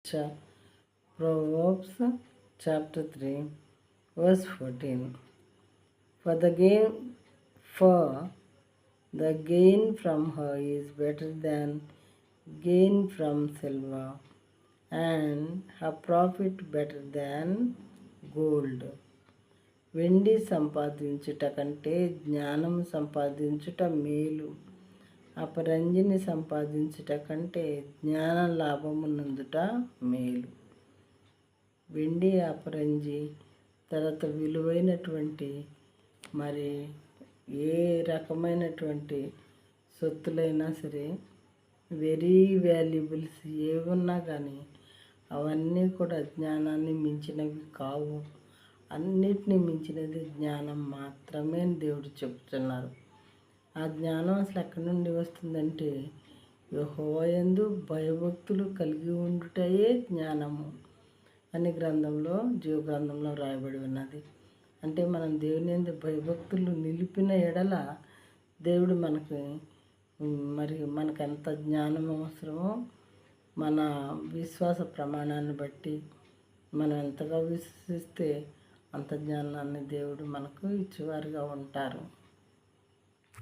Proverbs chapter 3, verse 14. For the gain for the gain from her is better than gain from silver, and her profit better than gold. వెండి సంపాదించుట కంటే జ్ఞానం సంపాదించుట మేలు. అపరంజిని సంపాదించుట కంటే జ్ఞాన లాభమునందుట మేలు. వెండి అపరంజి తర్వాత విలువైనటువంటి మరి ఏ రకమైనటువంటి సొత్తులైనా సరే వెరీ వాల్యుబుల్స్ ఏమున్నా కానీ అవన్నీ కూడా జ్ఞానాన్ని మించినవి కావు. అన్నిటినీ మించినది జ్ఞానం మాత్రమే అని దేవుడు చెప్తున్నారు. ఆ జ్ఞానం అసలు ఎక్కడి నుండి వస్తుందంటే యెహోవా యందు భయభక్తులు కలిగి ఉండుటయే జ్ఞానము అని జీవ గ్రంథంలో రాయబడి ఉన్నది. అంటే మనం దేవుని యందు భయభక్తులు నిలిపిన ఎడల దేవుడు మనకు ఎంత జ్ఞానం అవసరమో మన విశ్వాస ప్రమాణాన్ని బట్టి మనం ఎంతగా విశ్వసిస్తే అంత జ్ఞానాన్ని దేవుడు మనకు ఇచ్చేవారుగా ఉంటారు.